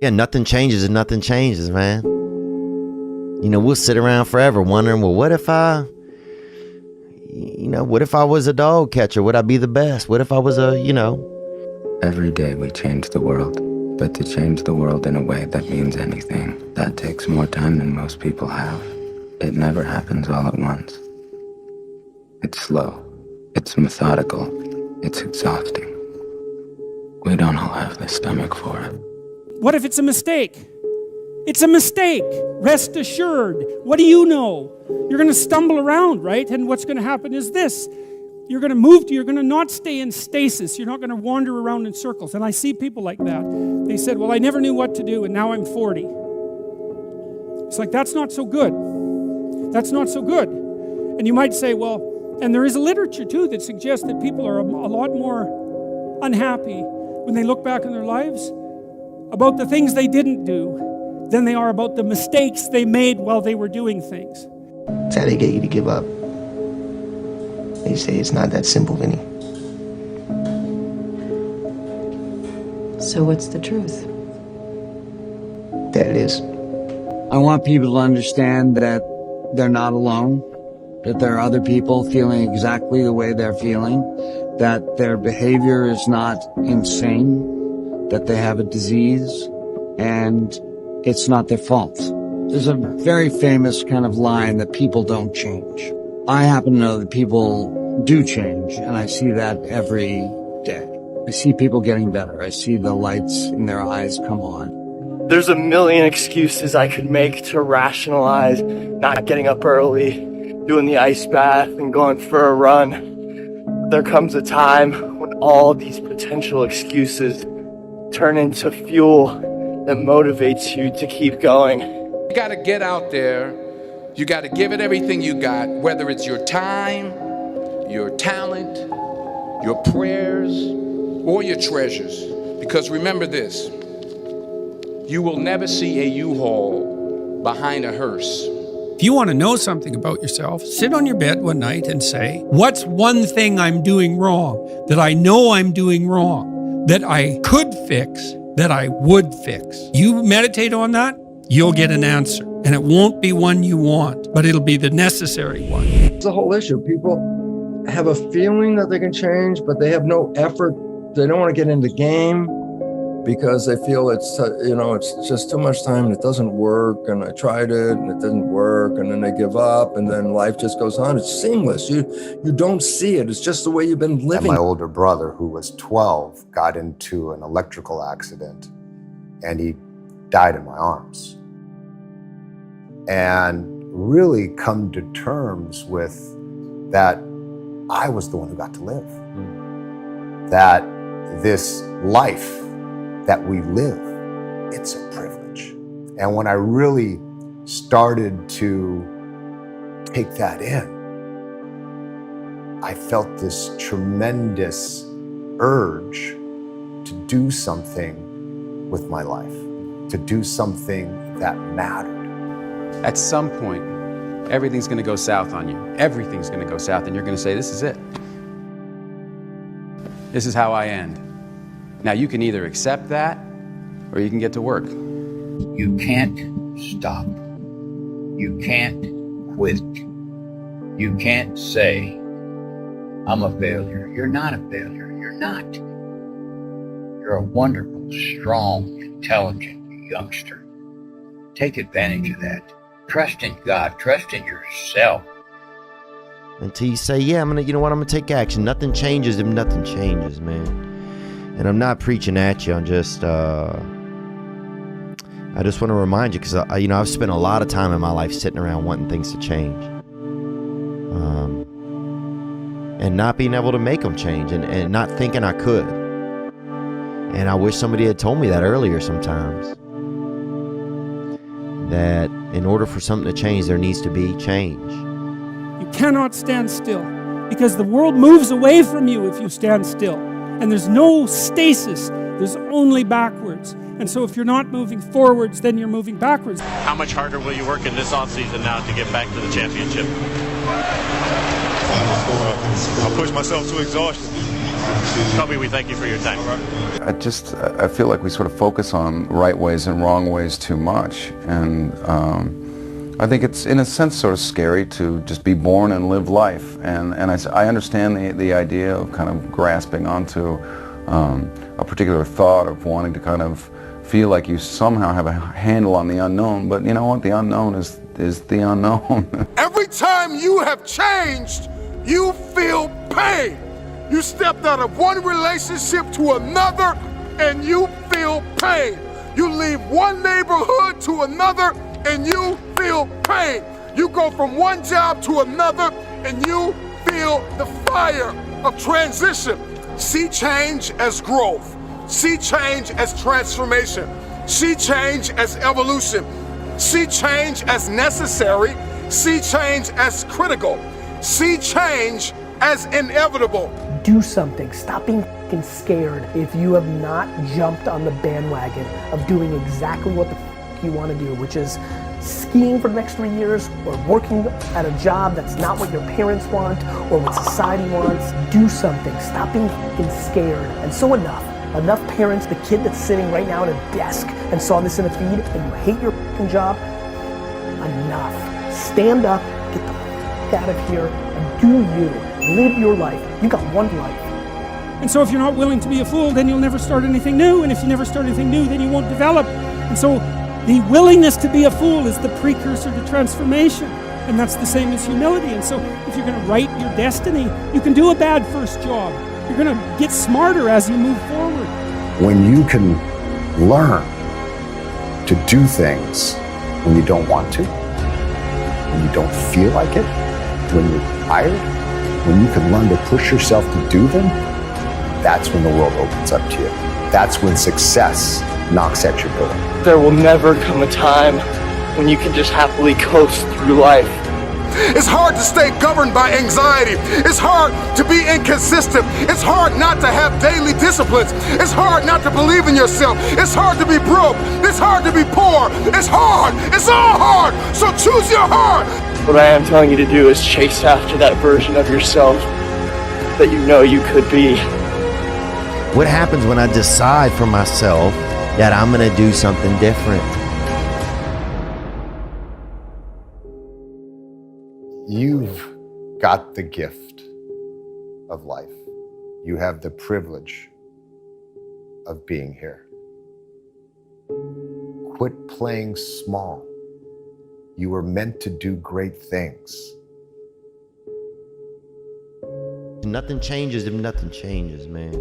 Yeah, nothing changes and nothing changes, man. You know, we'll sit around forever wondering, well, what if I was a dog catcher? Would I be the best? What if I was Every day we change the world, but to change the world in a way that means anything, that takes more time than most people have. It never happens all at once. It's slow, it's methodical, it's exhausting. We don't all have the stomach for it. What if it's a mistake? It's a mistake. Rest assured. What do you know? You're going to stumble around, right? And what's going to happen is this. You're going to not stay in stasis. You're not going to wander around in circles. And I see people like that. They said, well, I never knew what to do, and now I'm 40. It's like, that's not so good. That's not so good. And you might say, well, and there is a literature, too, that suggests that people are a lot more unhappy when they look back in their lives about the things they didn't do than they are about the mistakes they made while they were doing things. That's how they get you to give up. They say it's not that simple, Vinny. So what's the truth? That it is. I want people to understand that they're not alone, that there are other people feeling exactly the way they're feeling, that their behavior is not insane, that they have a disease, and it's not their fault. There's a very famous kind of line that people don't change. I happen to know that people do change, and I see that every day. I see people getting better. I see the lights in their eyes come on. There's a million excuses I could make to rationalize not getting up early, doing the ice bath, and going for a run. There comes a time when all these potential excuses turn into fuel that motivates you to keep going. You got to get out there. You got to give it everything you got, whether it's your time, your talent, your prayers, or your treasures. Because remember this, you will never see a U-Haul behind a hearse. If you want to know something about yourself, sit on your bed one night and say, what's one thing I'm doing wrong, that I know I'm doing wrong, that I could fix, that I would fix? You meditate on that, you'll get an answer. And it won't be one you want, but it'll be the necessary one. It's the whole issue. People have a feeling that they can change, but they have no effort. They don't want to get in the game because they feel it's just too much time and it doesn't work. And I tried it and it didn't work. And then they give up and then life just goes on. It's seamless. You don't see it. It's just the way you've been living. And my older brother, who was 12, got into an electrical accident and he died in my arms. And really come to terms with that I was the one who got to live. That this life that we live, it's a privilege. And when I really started to take that in, I felt this tremendous urge to do something with my life, to do something that mattered. At some point, everything's going to go south on you. Everything's going to go south, and you're going to say, this is it. This is how I end. Now, you can either accept that, or you can get to work. You can't stop. You can't quit. You can't say, I'm a failure. You're not a failure. You're not. You're a wonderful, strong, intelligent youngster. Take advantage of that. Trust in God. Trust in yourself. Until you say, yeah, I'm gonna take action. Nothing changes if nothing changes, man. And I'm not preaching at you. I'm just, I just want to remind you, because I've spent a lot of time in my life sitting around wanting things to change, and not being able to make them change, and not thinking I could. And I wish somebody had told me that earlier sometimes. That in order for something to change, there needs to be change. You cannot stand still, because the world moves away from you if you stand still. And there's no stasis, there's only backwards. And so if you're not moving forwards, then you're moving backwards. How much harder will you work in this offseason now to get back to the championship? I'll push myself to exhaustion. Kobe, we thank you for your time. I feel like we sort of focus on right ways and wrong ways too much, and I think it's in a sense sort of scary to just be born and live life, and I understand the idea of kind of grasping onto a particular thought of wanting to kind of feel like you somehow have a handle on the unknown, but you know what, the unknown is the unknown. Every time you have changed, you feel pain. You stepped out of one relationship to another and you feel pain. You leave one neighborhood to another and you feel pain. You go from one job to another and you feel the fire of transition. See change as growth. See change as transformation. See change as evolution. See change as necessary. See change as critical. See change as inevitable. Do something. Stop being f***ing scared if you have not jumped on the bandwagon of doing exactly what the f*** you want to do, which is skiing for the next 3 years or working at a job that's not what your parents want or what society wants. Do something. Stop being f***ing scared. And so enough parents, the kid that's sitting right now at a desk and saw this in a feed and you hate your f***ing job, enough. Stand up, get the f*** out of here and do you. Live your life. You got one life. And so if you're not willing to be a fool, then you'll never start anything new. And if you never start anything new, then you won't develop. And so the willingness to be a fool is the precursor to transformation. And that's the same as humility. And so if you're going to write your destiny, you can do a bad first job. You're going to get smarter as you move forward. When you can learn to do things when you don't want to, when you don't feel like it, when you're tired, when you can learn to push yourself to do them, that's when the world opens up to you. That's when success knocks at your door. There will never come a time when you can just happily coast through life. It's hard to stay governed by anxiety. It's hard to be inconsistent. It's hard not to have daily disciplines. It's hard not to believe in yourself. It's hard to be broke. It's hard to be poor. It's hard. It's all hard. So choose your heart. What I am telling you to do is chase after that version of yourself that you know you could be. What happens when I decide for myself that I'm going to do something different? You've got the gift of life. You have the privilege of being here. Quit playing small. You were meant to do great things. Nothing changes if nothing changes, man.